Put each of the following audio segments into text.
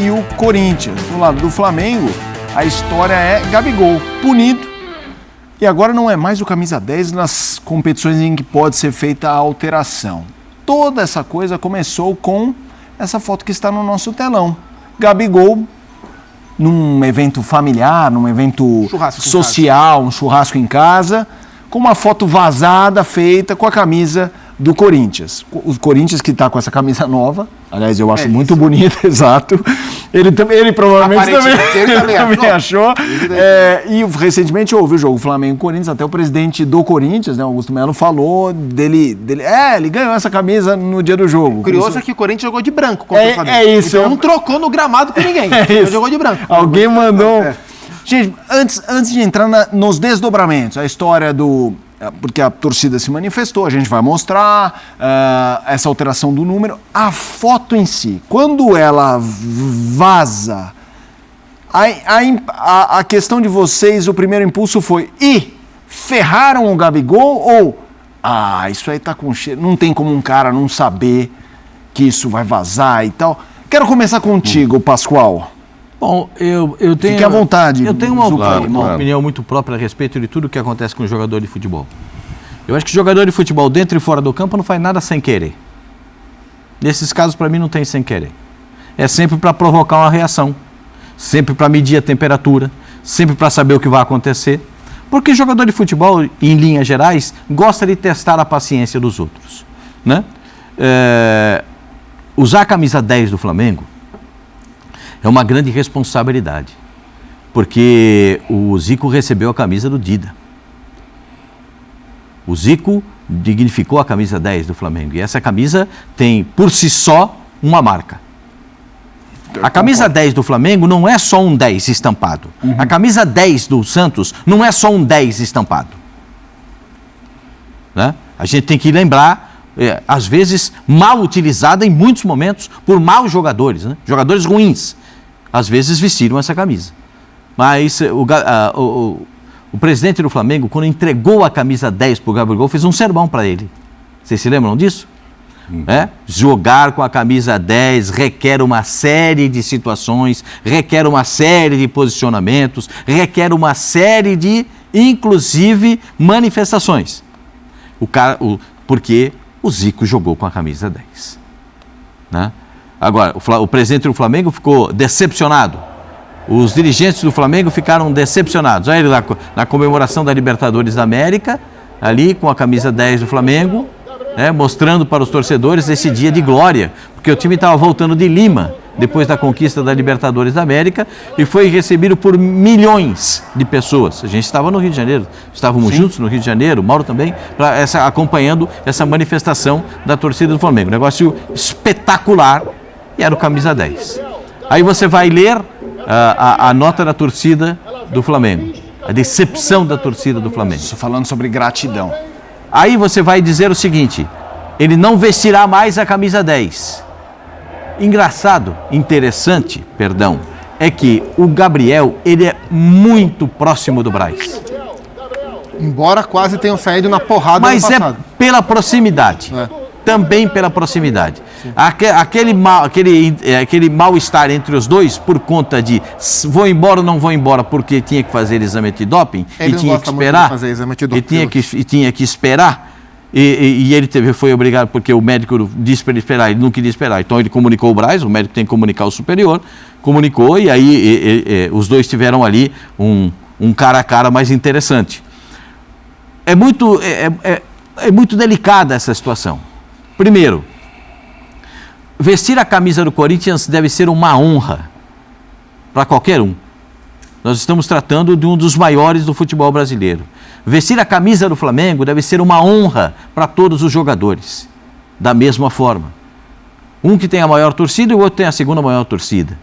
e o Corinthians. Do lado do Flamengo, a história é Gabigol, punido. E agora não é mais o camisa 10 nas competições em que pode ser feita a alteração. Toda essa coisa começou com essa foto que está no nosso telão. Gabigol, num evento familiar, num evento social, um churrasco em casa, com uma foto vazada feita com a camisa do Corinthians. O Corinthians que está com essa camisa nova, aliás, eu acho muito bonita, exato. Ele provavelmente também achou. E recentemente houve o jogo Flamengo-Corinthians, até o presidente do Corinthians, né, Augusto Melo, falou dele. Ele ganhou essa camisa no dia do jogo. O curioso é que o Corinthians jogou de branco contra o Flamengo. É isso. Então não trocou no gramado com ninguém. Ele jogou de branco. Alguém mandou... Gente, antes de entrar nos desdobramentos, a história do... Porque a torcida se manifestou, a gente vai mostrar essa alteração do número. A foto em si, quando ela vaza, a questão de vocês, o primeiro impulso foi: ferraram o Gabigol? Ou, isso aí tá com cheiro, não tem como um cara não saber que isso vai vazar e tal. Quero começar contigo, Pascoal. Bom, eu tenho... Fique à vontade. Eu tenho uma opinião muito própria a respeito de tudo que acontece com o jogador de futebol. Eu acho que jogador de futebol dentro e fora do campo não faz nada sem querer. Nesses casos, para mim, não tem sem querer. É sempre para provocar uma reação, sempre para medir a temperatura, sempre para saber o que vai acontecer. Porque jogador de futebol, em linhas gerais, gosta de testar a paciência dos outros, né? Usar a camisa 10 do Flamengo é uma grande responsabilidade, porque o Zico recebeu a camisa do Dida. O Zico dignificou a camisa 10 do Flamengo, e essa camisa tem, por si só, uma marca. A camisa 10 do Flamengo não é só um 10 estampado. A camisa 10 do Santos não é só um 10 estampado. Né? A gente tem que lembrar, às vezes, mal utilizada em muitos momentos por maus jogadores, né? Jogadores ruins. Às vezes vestiram essa camisa. Mas o presidente do Flamengo, quando entregou a camisa 10 para o Gabigol, fez um sermão para ele. Vocês se lembram disso? Jogar com a camisa 10 requer uma série de situações, requer uma série de posicionamentos, requer uma série de, inclusive, manifestações. Porque o Zico jogou com a camisa 10. Né? Agora, o presidente do Flamengo ficou decepcionado. Os dirigentes do Flamengo ficaram decepcionados. Aí ele lá na comemoração da Libertadores da América, ali com a camisa 10 do Flamengo, né, mostrando para os torcedores esse dia de glória, porque o time estava voltando de Lima, depois da conquista da Libertadores da América, e foi recebido por milhões de pessoas. A gente estava no Rio de Janeiro, estávamos juntos no Rio de Janeiro, o Mauro também, acompanhando essa manifestação da torcida do Flamengo. Um negócio espetacular. E era o camisa 10. Aí você vai ler a nota da torcida do Flamengo, a decepção da torcida do Flamengo. Estou falando sobre gratidão. Aí você vai dizer o seguinte: ele não vestirá mais a camisa 10. Interessante, é que o Gabriel, ele é muito próximo do Braz. Embora quase tenham saído na porrada no passado. Mas pela proximidade. Também pela proximidade. Aquele mal-estar entre os dois, por conta de vou embora ou não vou embora, porque tinha que fazer exame antidoping e tinha que esperar. E tinha que esperar. E ele foi obrigado, porque o médico disse para ele esperar, ele não queria esperar. Então ele comunicou o Braz, o médico tem que comunicar o superior, comunicou, e aí os dois tiveram ali um cara a cara mais interessante. É muito delicada essa situação. Primeiro, vestir a camisa do Corinthians deve ser uma honra para qualquer um. Nós estamos tratando de um dos maiores do futebol brasileiro. Vestir a camisa do Flamengo deve ser uma honra para todos os jogadores, da mesma forma. Um que tem a maior torcida e o outro tem a segunda maior torcida.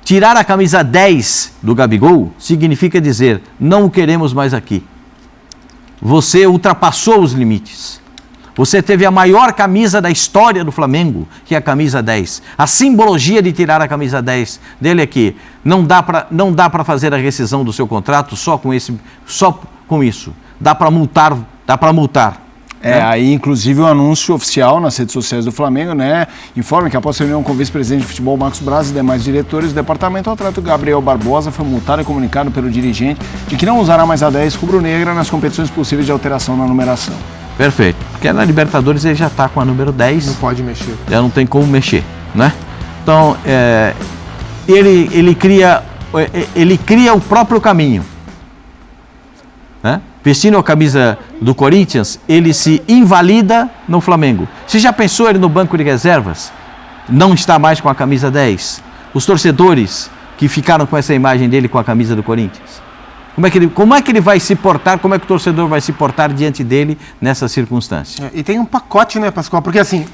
Tirar a camisa 10 do Gabigol significa dizer: não o queremos mais aqui. Você ultrapassou os limites. Você teve a maior camisa da história do Flamengo, que é a camisa 10. A simbologia de tirar a camisa 10 dele é que não dá para fazer a rescisão do seu contrato só com isso. Dá para multar. Aí inclusive o anúncio oficial nas redes sociais do Flamengo, né? Informa que após reunião com o vice-presidente de futebol Marcos Braz e demais diretores do departamento, o atleta Gabriel Barbosa foi multado e comunicado pelo dirigente de que não usará mais a 10 rubro-negra nas competições possíveis de alteração na numeração. Perfeito. Porque na Libertadores ele já está com a número 10. Não pode mexer. Já não tem como mexer, né? Então, ele cria o próprio caminho, né? Vestindo a camisa do Corinthians, ele se invalida no Flamengo. Você já pensou ele no banco de reservas? Não está mais com a camisa 10. Os torcedores que ficaram com essa imagem dele com a camisa do Corinthians. Como é que ele vai se portar, como é que o torcedor vai se portar diante dele nessa circunstância? E tem um pacote, né, Pascoal? Porque assim,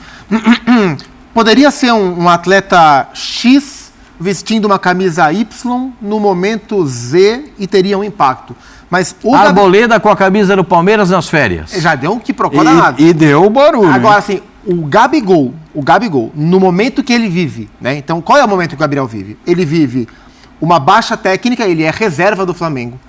poderia ser um atleta X vestindo uma camisa Y no momento Z e teria um impacto. Mas o Arboleda com a camisa do Palmeiras nas férias. Já deu um que procura nada. E deu barulho. Agora, assim, o Gabigol, no momento que ele vive, né? Então, qual é o momento que o Gabriel vive? Ele vive uma baixa técnica, ele é reserva do Flamengo.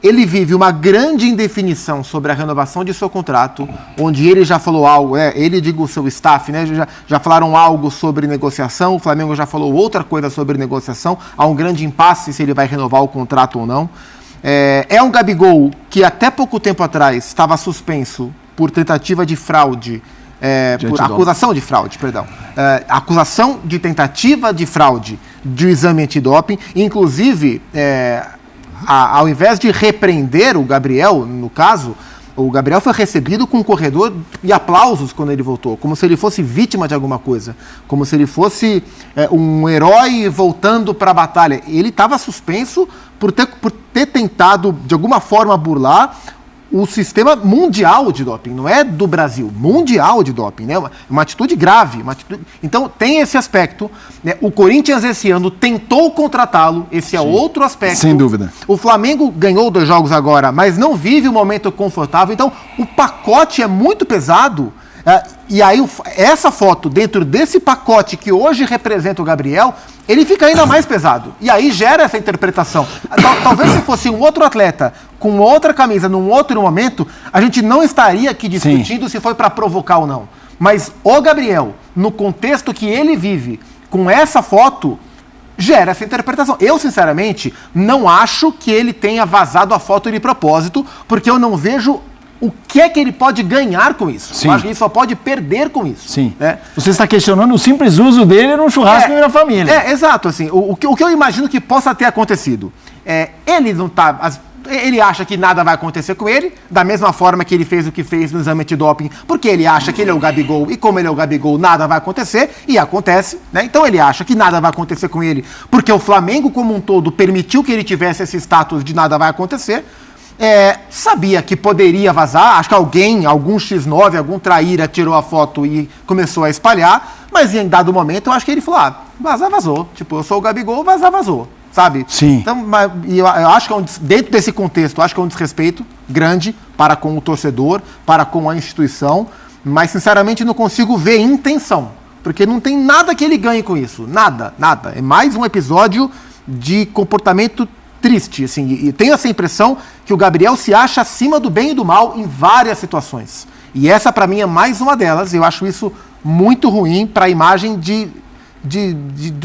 Ele vive uma grande indefinição sobre a renovação de seu contrato, onde ele já falou algo, ele, digo, o seu staff, né? Já falaram algo sobre negociação, o Flamengo já falou outra coisa sobre negociação, há um grande impasse se ele vai renovar o contrato ou não. É um Gabigol que até pouco tempo atrás estava suspenso por tentativa de fraude, acusação de fraude, perdão. Acusação de tentativa de fraude de exame antidoping. Inclusive, ao invés de repreender o Gabriel, no caso, o Gabriel foi recebido com um corredor e aplausos quando ele voltou, como se ele fosse vítima de alguma coisa, como se ele fosse um herói voltando para a batalha. Ele estava suspenso por ter tentado, de alguma forma, burlar o sistema mundial de doping, não é do Brasil, mundial de doping, né? Uma atitude grave. Então, tem esse aspecto, né? O Corinthians esse ano tentou contratá-lo, esse é outro aspecto. Sem dúvida. O Flamengo ganhou 2 jogos agora, mas não vive um momento confortável, então o pacote é muito pesado. E aí, essa foto, dentro desse pacote que hoje representa o Gabriel, ele fica ainda mais pesado. E aí gera essa interpretação. Talvez se fosse um outro atleta, com outra camisa, num outro momento, a gente não estaria aqui discutindo se foi para provocar ou não. Mas o Gabriel, no contexto que ele vive, com essa foto, gera essa interpretação. Eu, sinceramente, não acho que ele tenha vazado a foto de propósito, porque eu não vejo o que é que ele pode ganhar com isso. Sim. Eu acho que ele só pode perder com isso. Sim. Né? Você está questionando o simples uso dele num churrasco da família. Exato. Assim, o que eu imagino que possa ter acontecido. Ele não está... Ele acha que nada vai acontecer com ele, da mesma forma que ele fez o que fez no exame antidoping, porque ele acha que ele é o Gabigol, e como ele é o Gabigol, nada vai acontecer, e acontece, né? Então ele acha que nada vai acontecer com ele, porque o Flamengo como um todo permitiu que ele tivesse esse status de nada vai acontecer. Sabia que poderia vazar, acho que algum X9, algum traíra tirou a foto e começou a espalhar, mas em dado momento eu acho que ele falou, vazar, vazou. Tipo, eu sou o Gabigol, vazar, vazou. Sabe? Sim. Então, eu acho que dentro desse contexto, eu acho que é um desrespeito grande para com o torcedor, para com a instituição, mas sinceramente não consigo ver intenção, porque não tem nada que ele ganhe com isso, nada. É mais um episódio de comportamento triste, assim, e tenho essa impressão que o Gabriel se acha acima do bem e do mal em várias situações. E essa, para mim, é mais uma delas. Eu acho isso muito ruim para a imagem de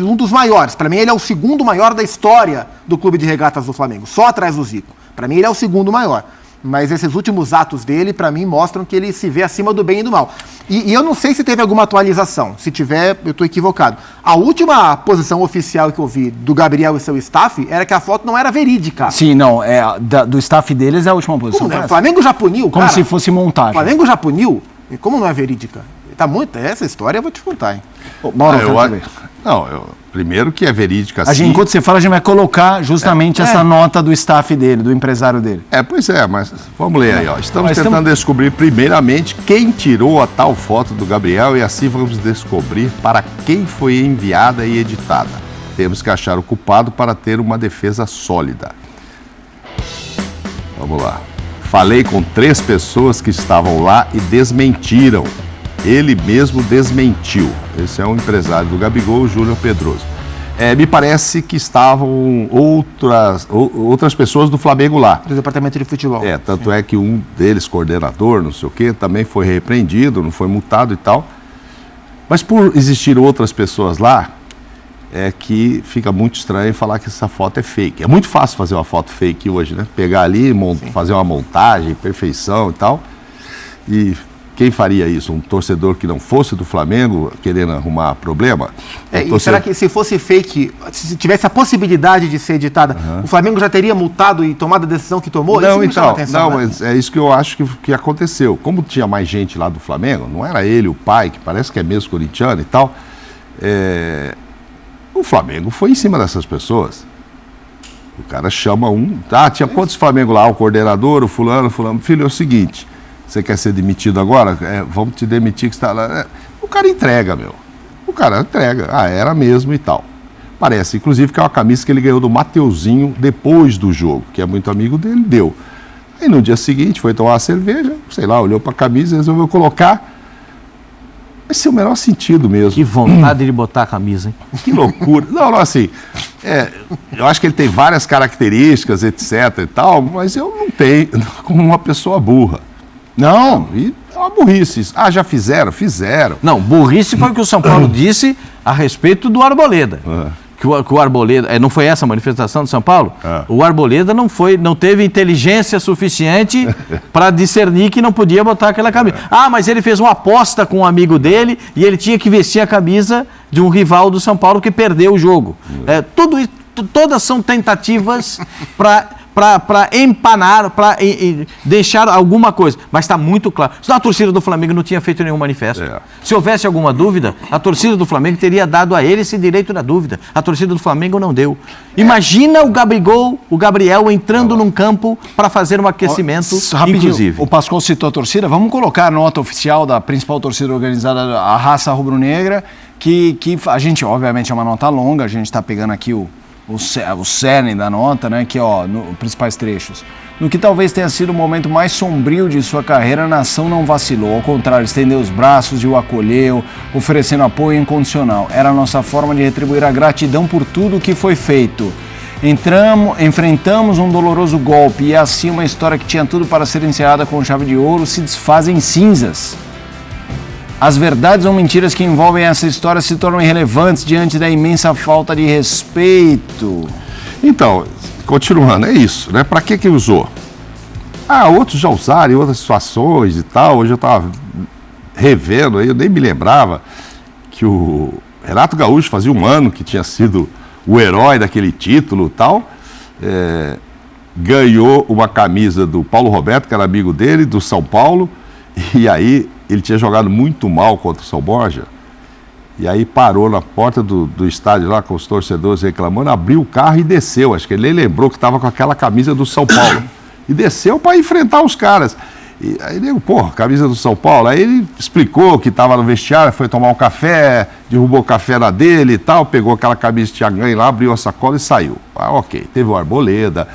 um dos maiores. Para mim, ele é o segundo maior da história do Clube de Regatas do Flamengo, só atrás do Zico. Para mim, ele é o segundo maior. Mas esses últimos atos dele, para mim, mostram que ele se vê acima do bem e do mal. E eu não sei se teve alguma atualização. Se tiver, eu estou equivocado. A última posição oficial que eu vi do Gabriel e seu staff era que a foto não era verídica. Sim, não. Do staff deles é a última posição. Como, né? O Flamengo já puniu, como se fosse montagem. O Flamengo já puniu. E como não é verídica? Tá muito. Essa história eu vou te contar, hein? Primeiro que é verídica, sim. Enquanto você fala, a gente vai colocar justamente essa nota do staff dele, do empresário dele. Pois é, mas vamos ler aí, ó. Estamos tentando descobrir primeiramente quem tirou a tal foto do Gabriel e assim vamos descobrir para quem foi enviada e editada. Temos que achar o culpado para ter uma defesa sólida. Vamos lá. Falei com 3 pessoas que estavam lá e desmentiram. Ele mesmo desmentiu. Esse é um empresário do Gabigol, o Júnior Pedroso. me parece que estavam outras pessoas do Flamengo lá. Do departamento de futebol. Tanto é que um deles, coordenador, não sei o quê, também foi repreendido, não foi multado e tal. Mas por existir outras pessoas lá, é que fica muito estranho falar que essa foto é fake. É muito fácil fazer uma foto fake hoje, né? Pegar ali, fazer uma montagem, perfeição e tal. E quem faria isso? Um torcedor que não fosse do Flamengo, querendo arrumar problema? E será que se fosse fake, se tivesse a possibilidade de ser editada, o Flamengo já teria multado e tomado a decisão que tomou? Não, mas é isso que eu acho que aconteceu. Como tinha mais gente lá do Flamengo, não era ele, o pai, que parece que é mesmo corintiano e tal, o Flamengo foi em cima dessas pessoas. O cara chama tinha quantos Flamengo lá? O coordenador, o fulano. Filho, é o seguinte... Você quer ser demitido agora? Vamos te demitir que está lá. O cara entrega, meu. O cara entrega. Era mesmo e tal. Parece, inclusive, que é uma camisa que ele ganhou do Mateuzinho depois do jogo, que é muito amigo dele, deu. Aí no dia seguinte foi tomar uma cerveja, sei lá, olhou para a camisa e resolveu colocar. Vai ser o menor sentido mesmo. Que vontade de botar a camisa, hein? Que loucura. Não, assim, eu acho que ele tem várias características, etc e tal, mas eu não tenho como uma pessoa burra. Não, e é uma burrice. Já fizeram? Fizeram. Não, burrice foi o que o São Paulo disse a respeito do Arboleda. Que o Arboleda, não foi essa a manifestação de São Paulo? O Arboleda não teve inteligência suficiente para discernir que não podia botar aquela camisa. Mas ele fez uma aposta com um amigo dele e ele tinha que vestir a camisa de um rival do São Paulo que perdeu o jogo. Todas são tentativas para empanar, para deixar alguma coisa. Mas está muito claro. A torcida do Flamengo não tinha feito nenhum manifesto. Se houvesse alguma dúvida, a torcida do Flamengo teria dado a ele esse direito da dúvida. A torcida do Flamengo não deu. Imagina o Gabriel entrando num campo para fazer um aquecimento, inclusive. O Pascoal citou a torcida. Vamos colocar a nota oficial da principal torcida organizada, a Raça Rubro-Negra, que a gente, obviamente, é uma nota longa. A gente está pegando aqui o cerne da nota, né, que nos principais trechos. No que talvez tenha sido o momento mais sombrio de sua carreira, a nação não vacilou. Ao contrário, estendeu os braços e o acolheu, oferecendo apoio incondicional. Era a nossa forma de retribuir a gratidão por tudo o que foi feito. Enfrentamos um doloroso golpe e assim uma história que tinha tudo para ser encerrada com chave de ouro se desfaz em cinzas. As verdades ou mentiras que envolvem essa história se tornam irrelevantes diante da imensa falta de respeito. Então, continuando, é isso, né? Para que usou? Outros já usaram em outras situações e tal. Hoje eu estava revendo aí, eu nem me lembrava que o Renato Gaúcho fazia um ano que tinha sido o herói daquele título e tal. Ganhou uma camisa do Paulo Roberto, que era amigo dele, do São Paulo, e aí ele tinha jogado muito mal contra o São Borja, e aí parou na porta do estádio lá com os torcedores reclamando, abriu o carro e desceu. Acho que ele nem lembrou que estava com aquela camisa do São Paulo. E desceu para enfrentar os caras. E aí ele, camisa do São Paulo. Aí ele explicou que estava no vestiário, foi tomar um café, derrubou o café na dele e tal, pegou aquela camisa que tinha ganho lá, abriu a sacola e saiu. Ok, teve o Arboleda,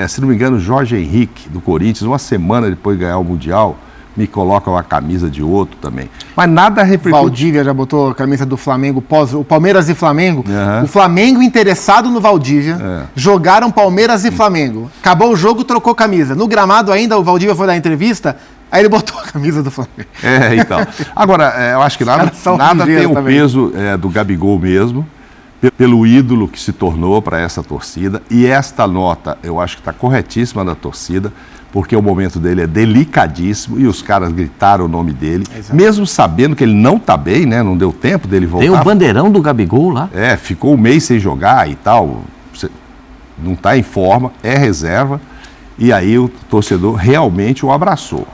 se não me engano, o Jorge Henrique, do Corinthians, uma semana depois de ganhar o Mundial, me coloca uma camisa de outro também. Mas nada repercute. Valdívia já botou a camisa do Flamengo o Palmeiras e Flamengo. O Flamengo interessado no Valdívia. Jogaram Palmeiras e Flamengo. Acabou o jogo, trocou camisa. No gramado ainda, o Valdívia foi dar entrevista, aí ele botou a camisa do Flamengo. Então. Agora, eu acho que nada tem o peso do Gabigol mesmo, pelo ídolo que se tornou para essa torcida. E esta nota, eu acho que está corretíssima da torcida, porque o momento dele é delicadíssimo e os caras gritaram o nome dele, mesmo sabendo que ele não está bem, né? Não deu tempo dele voltar. Tem o bandeirão do Gabigol lá. Ficou um mês sem jogar e tal, não está em forma, é reserva, e aí o torcedor realmente o abraçou.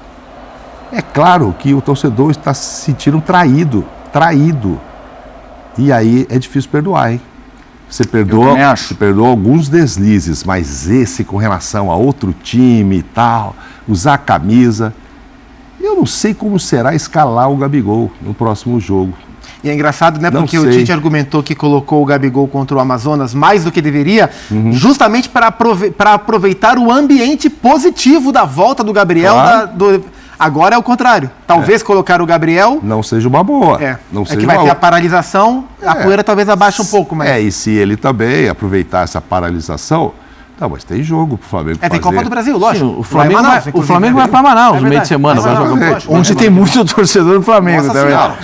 É claro que o torcedor está se sentindo traído, e aí é difícil perdoar, hein? Você perdoa alguns deslizes, mas esse com relação a outro time e tal, usar a camisa, eu não sei como será escalar o Gabigol no próximo jogo. E é engraçado, né? Porque o Tite argumentou que colocou o Gabigol contra o Amazonas mais do que deveria, justamente para aproveitar o ambiente positivo da volta do Gabriel, Agora é o contrário. Talvez colocar o Gabriel... Não seja uma boa. Não seja que vai ter a paralisação, a poeira talvez abaixe um pouco. Mas... e se ele também aproveitar essa paralisação... Não, mas tem jogo pro Flamengo fazer. Tem Copa do Brasil, lógico. Sim, o Flamengo vai para Manaus no meio de semana. Onde tem muito torcedor do Flamengo.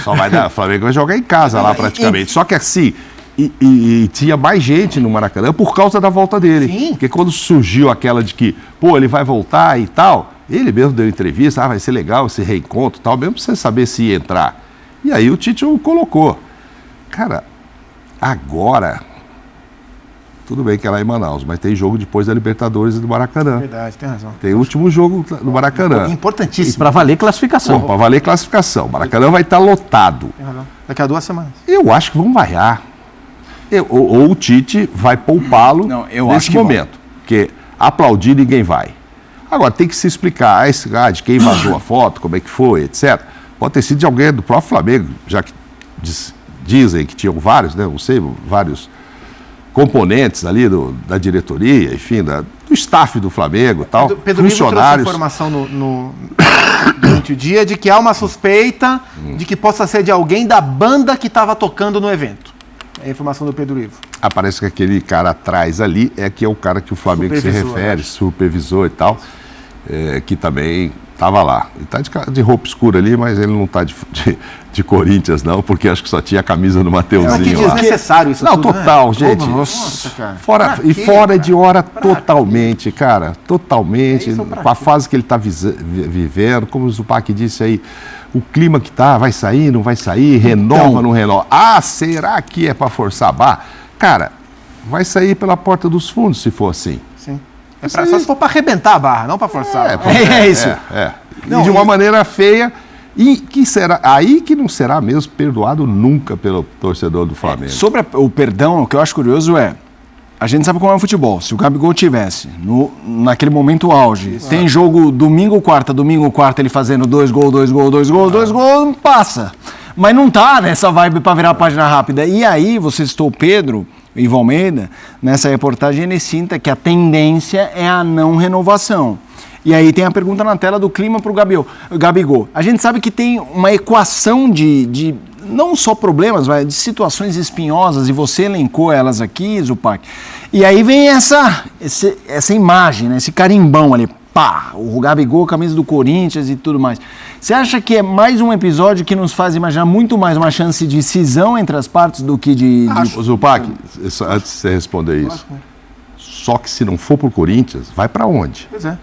Só vai dar. O Flamengo vai jogar em casa lá praticamente. Só que assim... E tinha mais gente no Maracanã por causa da volta dele. Sim. Porque quando surgiu aquela de que, ele vai voltar e tal, ele mesmo deu entrevista, vai ser legal esse reencontro e tal, mesmo sem saber se ia entrar. E aí o Tite o colocou. Cara, agora, tudo bem que é lá em Manaus, mas tem jogo depois da Libertadores e do Maracanã. Verdade, tem razão. Tem o último jogo no Maracanã. Importantíssimo. Para valer classificação. Para valer classificação. O Maracanã vai estar lotado. Tem razão. Daqui a 2 semanas. Eu acho que vão vaiar. Ou o Tite vai poupá-lo nesse momento. Porque aplaudir ninguém vai. Agora, tem que se explicar de quem vazou a foto, como é que foi, etc. Pode ter sido de alguém do próprio Flamengo, já que dizem que tinham vários, né? Não sei, vários componentes ali da diretoria, enfim, do staff do Flamengo e tal, Pedro funcionários. Ivo trouxe informação durante o dia de que há uma suspeita de que possa ser de alguém da banda que estava tocando no evento. É a informação do Pedro Ivo. Parece que aquele cara atrás ali que é o cara que o Flamengo se refere, supervisor e tal, que também estava lá. Ele está de roupa escura ali, mas ele não está de Corinthians, não, porque acho que só tinha a camisa do Mateuzinho lá. É desnecessário isso tudo, total, né? gente. Nossa, cara. Fora de hora totalmente, cara. Totalmente. Com a fase que ele está vivendo, como o Zupac disse aí, o clima que tá, vai sair, não vai sair, renova, não renova. Será que é para forçar a barra? Cara, vai sair pela porta dos fundos se for assim. Sim. Só se for para arrebentar a barra, não para forçar. Isso. Não, e de uma maneira feia, e que será, aí que não será mesmo perdoado nunca pelo torcedor do Flamengo. Sobre o perdão, o que eu acho curioso a gente sabe como é o futebol. Se o Gabigol tivesse, naquele momento auge, tem jogo domingo, quarta, ele fazendo 2 gols, passa. Mas não tá nessa vibe para virar a página rápida. E aí, você citou o Pedro, Ivo Almeida, nessa reportagem ele cita que a tendência é a não renovação. E aí tem a pergunta na tela do clima para o Gabigol. A gente sabe que tem uma equação de não só problemas, mas de situações espinhosas, e você elencou elas aqui, Zupac. E aí vem essa imagem, né, esse carimbão ali, pá, o Gabigol, camisa do Corinthians e tudo mais. Você acha que é mais um episódio que nos faz imaginar muito mais uma chance de cisão entre as partes do que de... Zupac, antes de você responder isso, só que se não for pro Corinthians, vai para onde? Pois é.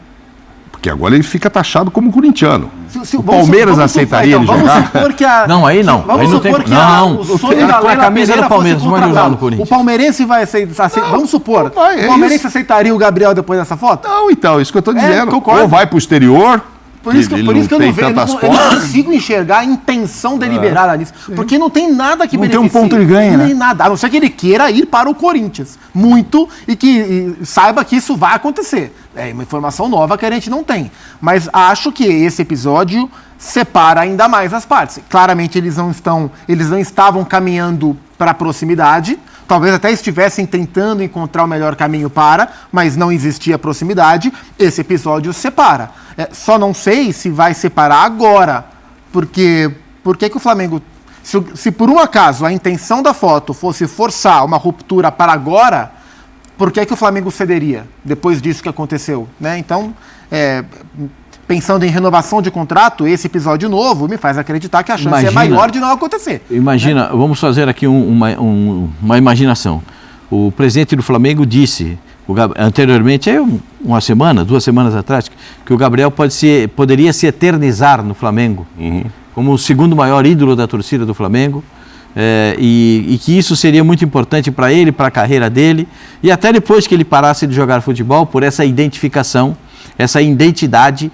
Porque agora ele fica taxado como corintiano. O Palmeiras aceitaria ele jogar? Não, aí não. Vamos supor que o sonho da Leila camisa do Palmeiras, no Corinthians. O palmeirense vai aceitar. Vamos supor. O palmeirense aceitaria o Gabriel depois dessa foto? Não, então, isso que eu estou dizendo. Ou vai pro exterior. Por isso que eu não vejo, eu não consigo enxergar a intenção deliberada nisso. Porque não tem nada que beneficie. Não tem um ponto de ganho, nem nada. A não ser que ele queira ir para o Corinthians. Muito, e que saiba que isso vai acontecer. É uma informação nova que a gente não tem. Mas acho que esse episódio separa ainda mais as partes. Claramente eles não estavam caminhando para a proximidade. Talvez até estivessem tentando encontrar o melhor caminho mas não existia proximidade. Esse episódio separa. Só não sei se vai separar agora, porque por que o Flamengo... Se por um acaso a intenção da foto fosse forçar uma ruptura para agora, por que o Flamengo cederia depois disso que aconteceu? Né? Então, pensando em renovação de contrato, esse episódio novo me faz acreditar que a chance é maior de não acontecer. Imagina, vamos fazer aqui uma imaginação. O presidente do Flamengo disse, anteriormente, uma semana, 2 semanas atrás, que o Gabriel poderia se eternizar no Flamengo, como o segundo maior ídolo da torcida do Flamengo, e que isso seria muito importante para ele, para a carreira dele, e até depois que ele parasse de jogar futebol, por essa identificação, essa identidade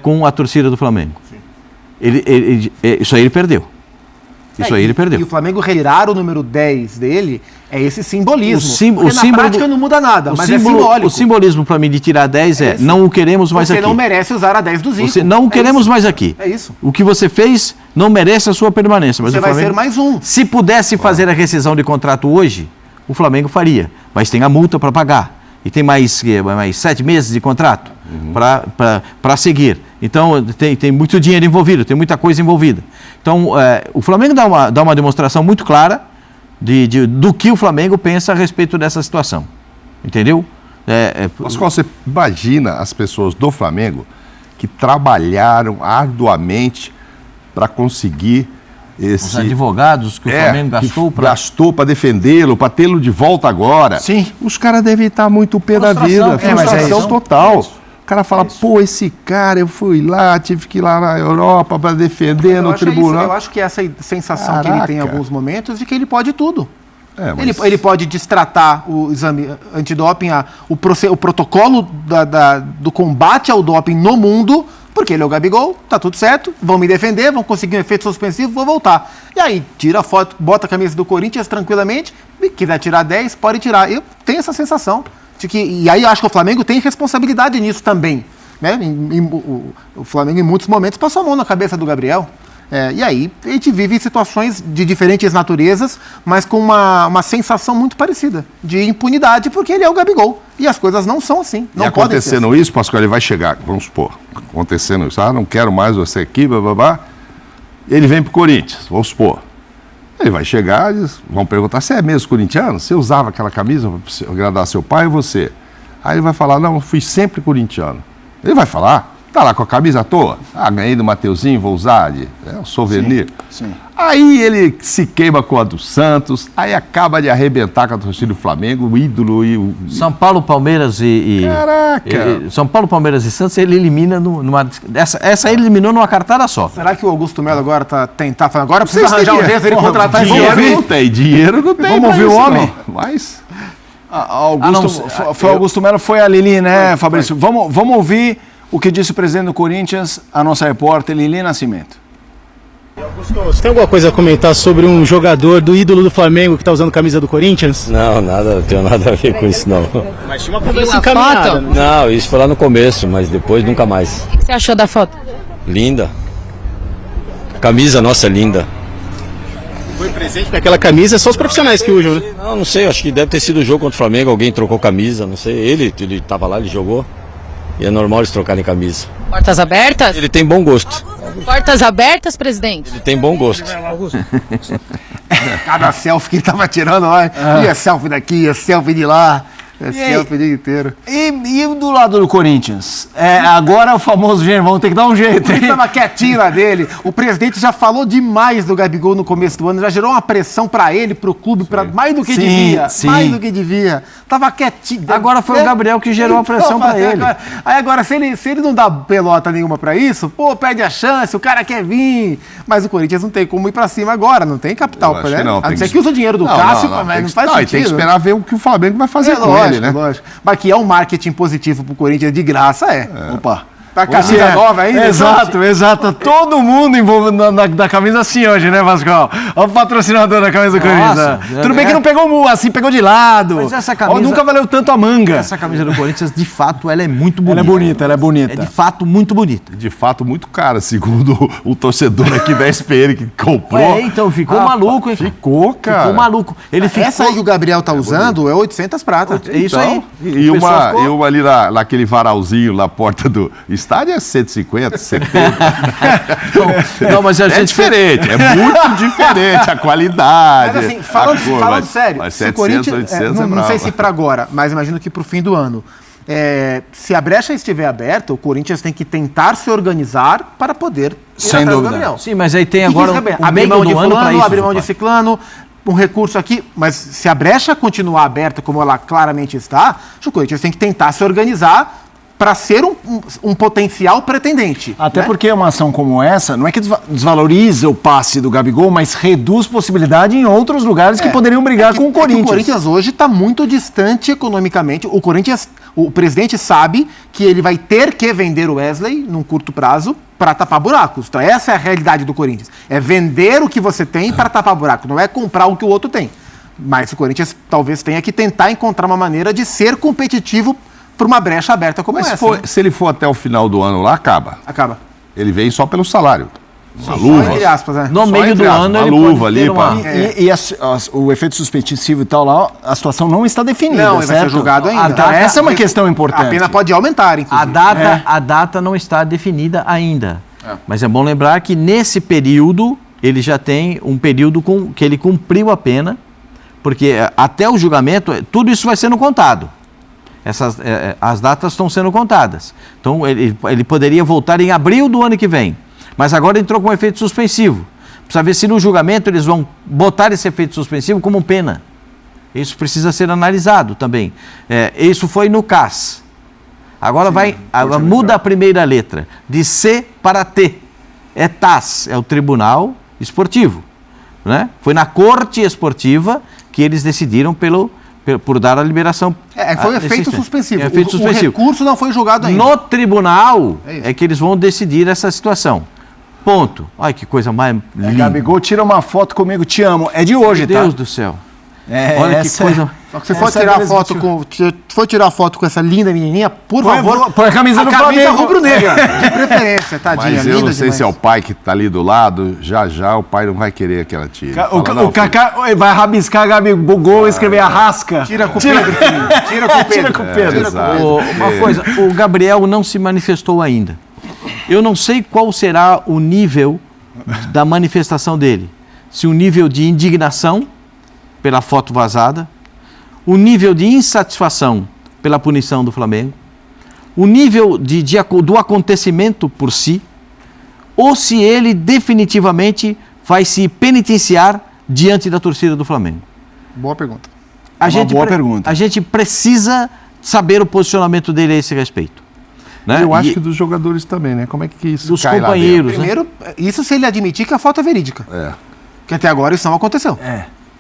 com a torcida do Flamengo. Isso aí ele perdeu. E o Flamengo retirar o número 10 dele é esse simbolismo. Porque na prática não muda nada, mas é simbólico. O simbolismo para mim de tirar 10 não o queremos mais aqui. Você não merece usar a 10 do Zico. Você não o queremos mais aqui. É isso. O que você fez não merece a sua permanência. Mas você vai ser mais um. Se pudesse fazer a rescisão de contrato hoje, o Flamengo faria. Mas tem a multa para pagar. E tem mais 7 meses de contrato para seguir. Então, tem muito dinheiro envolvido, tem muita coisa envolvida. Então, o Flamengo dá uma demonstração muito clara do que o Flamengo pensa a respeito dessa situação. Entendeu? Pascoal, você imagina as pessoas do Flamengo que trabalharam arduamente para conseguir os advogados que o Flamengo gastou para defendê-lo, para tê-lo de volta agora. Sim. Os caras devem estar muito pé da vida, frustração total. O cara fala, pô, esse cara, eu fui lá, tive que ir lá na Europa para defender no tribunal. Eu acho que essa sensação que ele tem em alguns momentos de que ele pode tudo. Mas... Ele pode destratar o exame antidoping, o protocolo do combate ao doping no mundo, porque ele é o Gabigol, tá tudo certo, vão me defender, vão conseguir um efeito suspensivo, vou voltar. E aí, tira a foto, bota a camisa do Corinthians tranquilamente, quiser tirar 10, pode tirar. Eu tenho essa sensação de que... E aí eu acho que o Flamengo tem responsabilidade nisso também. Né? O Flamengo, em muitos momentos, passou a mão na cabeça do Gabriel. E aí, a gente vive situações de diferentes naturezas, mas com uma sensação muito parecida, de impunidade, porque ele é o Gabigol. E as coisas não são assim. Não e acontecendo isso, Pascoal, ele vai chegar, vamos supor, acontecendo isso, não quero mais você aqui, blá, ele vem pro Corinthians, vamos supor. Ele vai chegar, vão perguntar, você é mesmo corintiano? Você usava aquela camisa para agradar seu pai ou você? Aí ele vai falar, não, eu fui sempre corintiano. Ele vai falar... Tá lá com a camisa à toa? Ganhei do Mateuzinho, vou usar, um souvenir. Sim. Aí ele se queima com a do Santos, aí acaba de arrebentar com a torcida do Flamengo, o ídolo e o... São Paulo, Palmeiras Caraca! São Paulo, Palmeiras e Santos, ele elimina numa... Essa ele eliminou numa cartada só. Será que o Augusto Melo agora tá falando? Agora precisa arranjar um jeito, ele contratar dinheiro não tem. Vamos ouvir o homem? Não. Mas... Foi Augusto Melo, foi a Lili, né, Fabrício? Vamos ouvir o que disse o presidente do Corinthians, a nossa repórter Lili Nascimento. Augusto, você tem alguma coisa a comentar sobre um jogador do ídolo do Flamengo que está usando camisa do Corinthians? Não, não tenho nada a ver com isso, não. Mas tinha uma conversa encaminhada. Não, isso foi lá no começo, mas depois nunca mais. O que você achou da foto? Linda. A camisa nossa é linda. Foi presente naquela camisa, é só os profissionais que usam, né? Não sei, acho que deve ter sido o jogo contra o Flamengo, alguém trocou camisa, não sei. Ele estava lá, ele jogou. E é normal eles trocarem camisa. Portas abertas? Ele tem bom gosto. Portas abertas, presidente? Ele tem bom gosto. Cada selfie que ele tava tirando lá, ia selfie daqui, ia selfie de lá, selfie o dia inteiro. E do lado do Corinthians? Agora o famoso gênio, vamos ter que dar um jeito. Ele tava quietinho lá dele. O presidente já falou demais do Gabigol no começo do ano, já gerou uma pressão pra ele, pro clube, mais do que devia. Sim. Mais do que devia. Tava quietinho. Agora foi o Gabriel que gerou a pressão pra ele. Agora, se ele não dá pelota nenhuma pra isso, perde a chance, o cara quer vir. Mas o Corinthians não tem como ir pra cima agora, não tem capital pra ele. A não ser que usa o dinheiro do Cássio, mas não faz sentido. Tem que esperar ver o que o Flamengo vai fazer com ele, né? Lógico. Mas que é um marketing positivo pro Corinthians de graça, Opa. Tá com a camisa nova ainda? Exato. Todo mundo envolvido na camisa assim hoje, né, Pascoal? Olha o patrocinador da camisa do Corinthians. Tudo bem que não pegou assim, pegou de lado. Mas essa camisa... nunca valeu tanto a manga. Essa camisa do Corinthians, de fato, ela é muito bonita. Ela é bonita. É de fato muito bonita. De fato, muito cara, segundo o torcedor aqui da SPN que comprou. Então ficou maluco, hein? Ficou, cara. Ficou maluco. Essa aí que o Gabriel tá usando é 800 pratas. É isso aí. E uma ali naquele varalzinho na porta do estádio é 150, 70. Não, mas a gente diferente, é muito diferente a qualidade. Mas assim, falando sério, mas se 700, o Corinthians, 800 não sei se para agora, mas imagino que para o fim do ano, se a brecha estiver aberta, o Corinthians tem que tentar se organizar para poder sem dúvida. do Gabriel. Sim, mas aí tem agora o meio do ano para isso. Abrir mão de ciclano, um recurso aqui, mas se a brecha continuar aberta como ela claramente está, o Corinthians tem que tentar se organizar para ser um potencial pretendente. Até porque uma ação como essa, não é que desvaloriza o passe do Gabigol, mas reduz possibilidade em outros lugares que poderiam brigar com o Corinthians. O Corinthians hoje está muito distante economicamente. O presidente sabe que ele vai ter que vender o Wesley num curto prazo para tapar buracos. Então essa é a realidade do Corinthians. É vender o que você tem para tapar buraco, não é comprar o que o outro tem. Mas o Corinthians talvez tenha que tentar encontrar uma maneira de ser competitivo por uma brecha aberta como essa. Se ele for até o final do ano lá, acaba. Acaba. Ele vem só pelo salário. Uma luva. Entre aspas, né? No meio do ano, uma ele luva pode ali ter uma... O efeito suspensivo e tal lá, a situação não está definida, Não, ele vai ser certo? julgado ainda. Então, essa é uma questão importante. A pena pode aumentar, inclusive. A data não está definida ainda. Mas é bom lembrar que nesse período, ele já tem um período que ele cumpriu a pena, porque até o julgamento, tudo isso vai sendo contado. As datas estão sendo contadas. Então, ele poderia voltar em abril do ano que vem. Mas agora entrou com efeito suspensivo. Precisa ver se no julgamento eles vão botar esse efeito suspensivo como pena. Isso precisa ser analisado também. Isso foi no CAS. Agora muda a primeira letra, de C para T. É TAS, é o Tribunal Esportivo. Né? Foi na Corte Esportiva que eles decidiram por dar a liberação. Foi efeito suspensivo. Efeito suspensivo. O recurso não foi julgado ainda. No tribunal é que eles vão decidir essa situação. Ponto. Ai, que coisa mais linda. Gabigol, tira uma foto comigo, te amo. É de hoje, Meu Deus do céu. Olha que coisa... Só que se for tirar foto com essa linda menininha, por favor, põe a camisa do Flamengo. rubro-negra, de preferência, tadinha. Mas eu não sei se é o pai que tá ali do lado, já o pai não vai querer que ela tire. O Kaká vai rabiscar Gabigol e escrever Arrasca. Tira com o Pedro, filho. Tira com o Pedro. Uma coisa, o Gabriel não se manifestou ainda. Eu não sei qual será o nível da manifestação dele. Se o nível de indignação pela foto vazada, o nível de insatisfação pela punição do Flamengo, o nível do acontecimento por si, ou se ele definitivamente vai se penitenciar diante da torcida do Flamengo. Boa pergunta. Boa pergunta. A gente precisa saber o posicionamento dele a esse respeito. Né? Eu acho que dos jogadores também, né? Como é que isso dos cai companheiros, lá dentro? Primeiro, isso se ele admitir que a foto é verídica. Que até agora isso não aconteceu.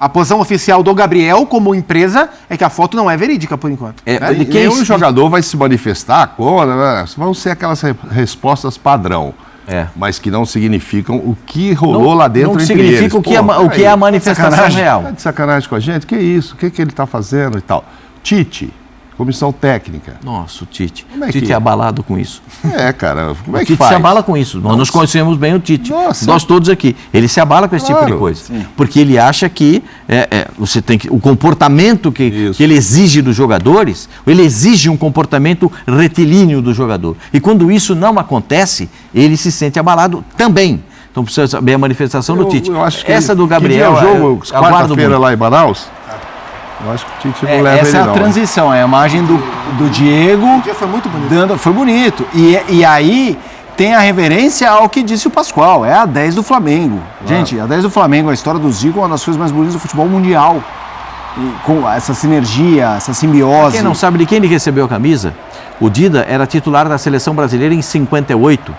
A posição oficial do Gabriel, como empresa, é que a foto não é verídica, por enquanto. O jogador vai se manifestar quando, né? Vão ser aquelas respostas padrão. Mas que não significam o que rolou lá dentro entre eles. Não significa o que é a manifestação real. Tá de sacanagem com a gente? Que isso? O que ele está fazendo e tal? Tite, comissão técnica. Nossa, o Tite. O Tite é abalado com isso. Cara, como é que faz? O Tite se abala com isso. Nós conhecemos bem o Tite. Nós todos aqui. Ele se abala com esse tipo de coisa. Sim. Porque ele acha que você tem o comportamento que ele exige dos jogadores, ele exige um comportamento retilíneo do jogador. E quando isso não acontece, ele se sente abalado também. Então precisa saber a manifestação do Tite. Eu acho que essa do Gabriel. Que jogo, quarta-feira lá em Manaus? Eu acho que o Tite não leva essa ele, é a transição, é a imagem do Diego. O dia foi muito bonito. Foi bonito. E aí tem a reverência ao que disse o Pascoal, é a 10 do Flamengo. Gente, a 10 do Flamengo, a história do Zico é uma das coisas mais bonitas do futebol mundial. E com essa sinergia, essa simbiose. Quem não sabe de quem ele recebeu a camisa, o Dida era titular da seleção brasileira em 58.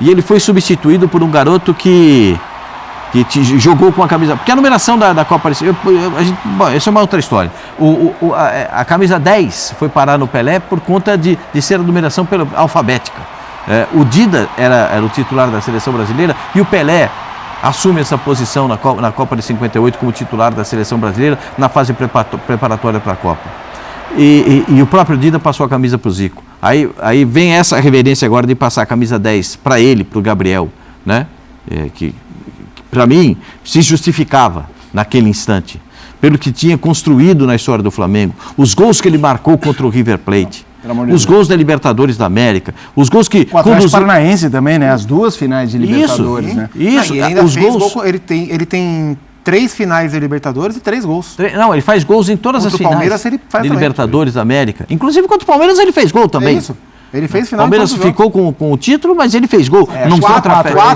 E ele foi substituído por um garoto que jogou com a camisa... Porque a numeração da Copa... Essa é uma outra história. A camisa 10 foi parar no Pelé por conta de ser a numeração alfabética. O Dida era o titular da seleção brasileira e o Pelé assume essa posição na Copa de 58 como titular da seleção brasileira na fase preparatória para a Copa. E o próprio Dida passou a camisa para o Zico. Aí vem essa reverência agora de passar a camisa 10 para ele, para o Gabriel, né? Que para mim, se justificava naquele instante, pelo que tinha construído na história do Flamengo, os gols que ele marcou contra o River Plate, os gols da Libertadores da América, os gols que... O Atlético Paranaense também, né? As duas finais de Libertadores, né? Isso, e ainda fez gols... Ele tem 3 finais de Libertadores e 3 gols. Não, ele faz gols em todas as finais Palmeiras, ele faz de também. Libertadores da América. Inclusive contra o Palmeiras ele fez gol também. Isso. Ele fez final. O Palmeiras ficou com o título, mas ele fez gol. Não 4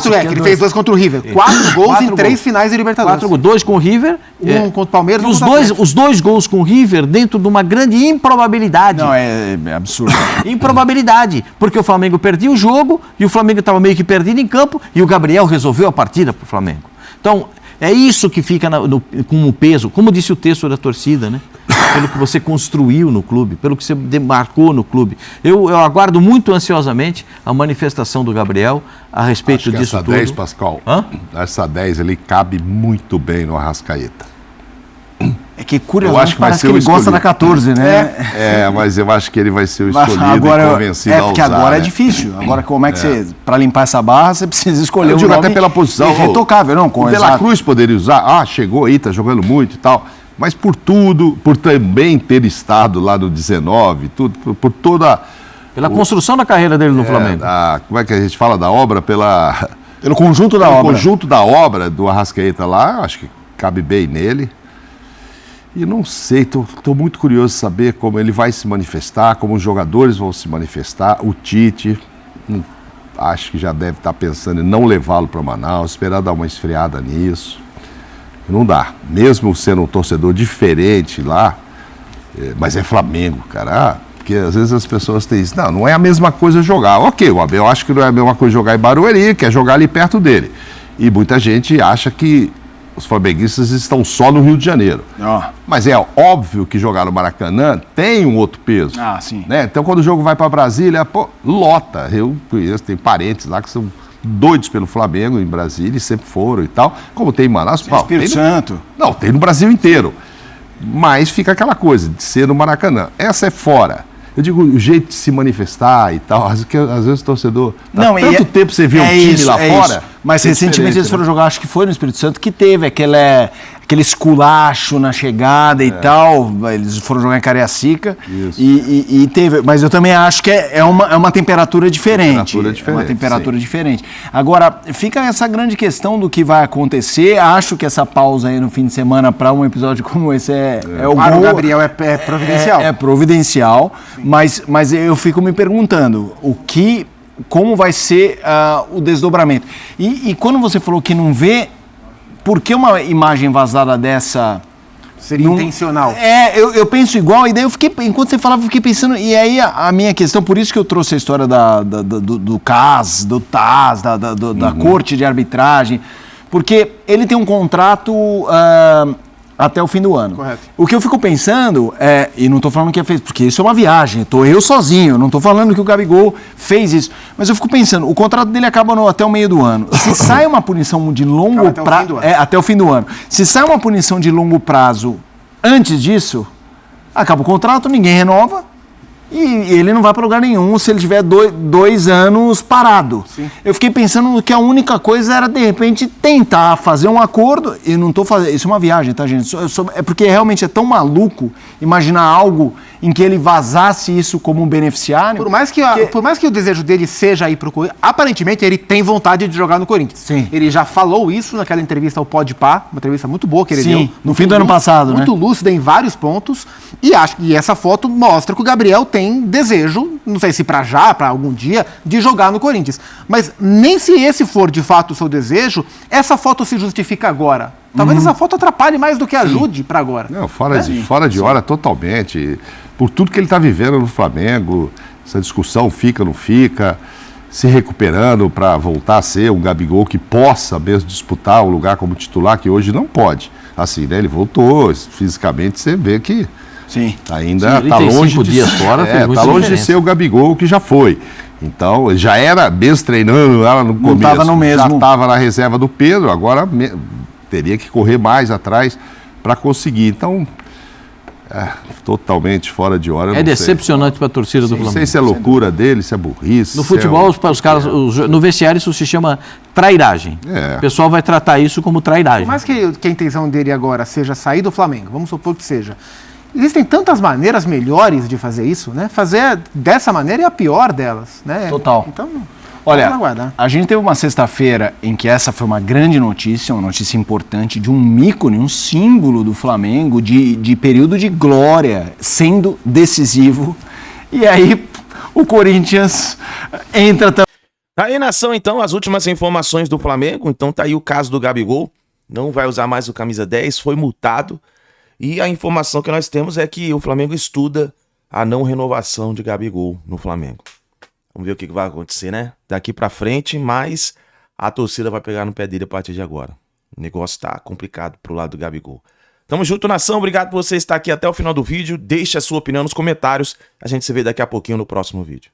que ele fez 2 contra o River. 4 gols em 3 finais de Libertadores. 2 com o River. Um contra o Palmeiras. Os dois gols com o River dentro de uma grande improbabilidade. Não, é absurdo. Improbabilidade. Porque o Flamengo perdia o jogo e o Flamengo estava meio que perdido em campo e o Gabriel resolveu a partida para o Flamengo. Então, é isso que fica com o peso, como disse o texto da torcida, né? Pelo que você construiu no clube, pelo que você demarcou no clube. Eu aguardo muito ansiosamente a manifestação do Gabriel a respeito disso tudo. Essa 10, Pascoal, essa 10 ali cabe muito bem no Arrascaeta. É que curiosamente parece que ele gosta da 14, né? Mas eu acho que ele vai ser o escolhido agora, e convencido a usar. Porque agora é difícil. Agora como é que você, para limpar essa barra, você precisa escolher um nome até pela posição irretocável, não? O De La Cruz poderia usar, chegou aí, tá jogando muito e tal, mas por também ter estado lá no 19, por toda... Pela construção da carreira dele no Flamengo. Como é que a gente fala da obra? Pelo conjunto da obra. O conjunto da obra do Arrascaeta lá, acho que cabe bem nele. E não sei, estou muito curioso de saber como ele vai se manifestar, como os jogadores vão se manifestar. O Tite, acho que já deve estar pensando em não levá-lo para Manaus, esperar dar uma esfriada nisso. Não dá. Mesmo sendo um torcedor diferente lá, mas é Flamengo, cara. Porque às vezes as pessoas têm isso. Não é a mesma coisa jogar. Ok, o Abel acha que não é a mesma coisa jogar em Barueri, quer jogar ali perto dele. E muita gente acha que os flamenguistas estão só no Rio de Janeiro. Mas é óbvio que jogar no Maracanã tem um outro peso. Sim. Né? Então, quando o jogo vai para Brasília, lota. Eu conheço, tem parentes lá que são doidos pelo Flamengo em Brasília, e sempre foram e tal. Como tem em Manaus. Espírito Santo. Não, tem no Brasil inteiro. Mas fica aquela coisa de ser no Maracanã. Essa é fora. Eu digo, o jeito de se manifestar e tal, às vezes o torcedor... Tanto tempo você vê um time lá fora... Mas recentemente eles foram jogar, acho que foi no Espírito Santo, que teve aquele esculacho na chegada e tal. Eles foram jogar em Cariacica e teve... Mas eu também acho que é uma temperatura diferente. É uma temperatura diferente. Agora, fica essa grande questão do que vai acontecer. Acho que essa pausa aí no fim de semana para um episódio como esse o gol. O Gabriel é providencial. É providencial, mas eu fico me perguntando como vai ser o desdobramento. E quando você falou que não vê, por que uma imagem vazada dessa... Seria intencional. Eu penso igual, e daí enquanto você falava, eu fiquei pensando, e aí a minha questão, por isso que eu trouxe a história do CAS, do TAS, da corte de arbitragem, porque ele tem um contrato... até o fim do ano. Correto. O que eu fico pensando e não estou falando que é feito, porque isso é uma viagem, estou eu sozinho, não estou falando que o Gabigol fez isso, mas eu fico pensando, o contrato dele acaba até o meio do ano. Se sai uma punição de longo prazo... até o fim do ano. Se sai uma punição de longo prazo antes disso, acaba o contrato, ninguém renova, e ele não vai para lugar nenhum se ele tiver 2 anos parado. Sim. Eu fiquei pensando que a única coisa era, de repente, tentar fazer um acordo, e não estou fazendo... Isso é uma viagem, tá, gente? É porque realmente é tão maluco imaginar algo em que ele vazasse isso como um beneficiário. Por mais que o desejo dele seja ir pro Corinthians, aparentemente ele tem vontade de jogar no Corinthians. Sim. Ele já falou isso naquela entrevista ao Podpah, uma entrevista muito boa que ele deu. No fim do ano passado, muito lúcida em vários pontos, e essa foto mostra que o Gabriel tem desejo, não sei se para já, para algum dia, de jogar no Corinthians. Mas nem se esse for de fato o seu desejo, essa foto se justifica agora. Talvez essa foto atrapalhe mais do que ajude para agora. Não, fora de hora totalmente. Por tudo que ele está vivendo no Flamengo, essa discussão fica, não fica, se recuperando para voltar a ser um Gabigol que possa mesmo disputar o lugar como titular, que hoje não pode. Assim, né? Ele voltou, fisicamente você vê que ainda está longe de fora, tá longe de ser o Gabigol que já foi. Então, ele já era, mesmo treinando lá no começo, já estava na reserva do Pedro, agora teria que correr mais atrás para conseguir. Então, totalmente fora de hora. É decepcionante para a torcida do Flamengo. Não sei se é loucura dele, se é burrice. No futebol, os caras, no vestiário, isso se chama trairagem. O pessoal vai tratar isso como trairagem. Por mais que a intenção dele agora seja sair do Flamengo, vamos supor que seja. Existem tantas maneiras melhores de fazer isso, né? Fazer dessa maneira é a pior delas, né? Total. Então, olha, a gente teve uma sexta-feira em que essa foi uma grande notícia, uma notícia importante de um ícone, um símbolo do Flamengo, de período de glória, sendo decisivo. E aí o Corinthians entra também. Tá aí, nação, então, as últimas informações do Flamengo. Então tá aí o caso do Gabigol. Não vai usar mais o camisa 10, foi multado. E a informação que nós temos é que o Flamengo estuda a não renovação de Gabigol no Flamengo. Vamos ver o que vai acontecer, né? Daqui pra frente, mas a torcida vai pegar no pé dele a partir de agora. O negócio tá complicado pro lado do Gabigol. Tamo junto, nação. Obrigado por você estar aqui até o final do vídeo. Deixe a sua opinião nos comentários. A gente se vê daqui a pouquinho no próximo vídeo.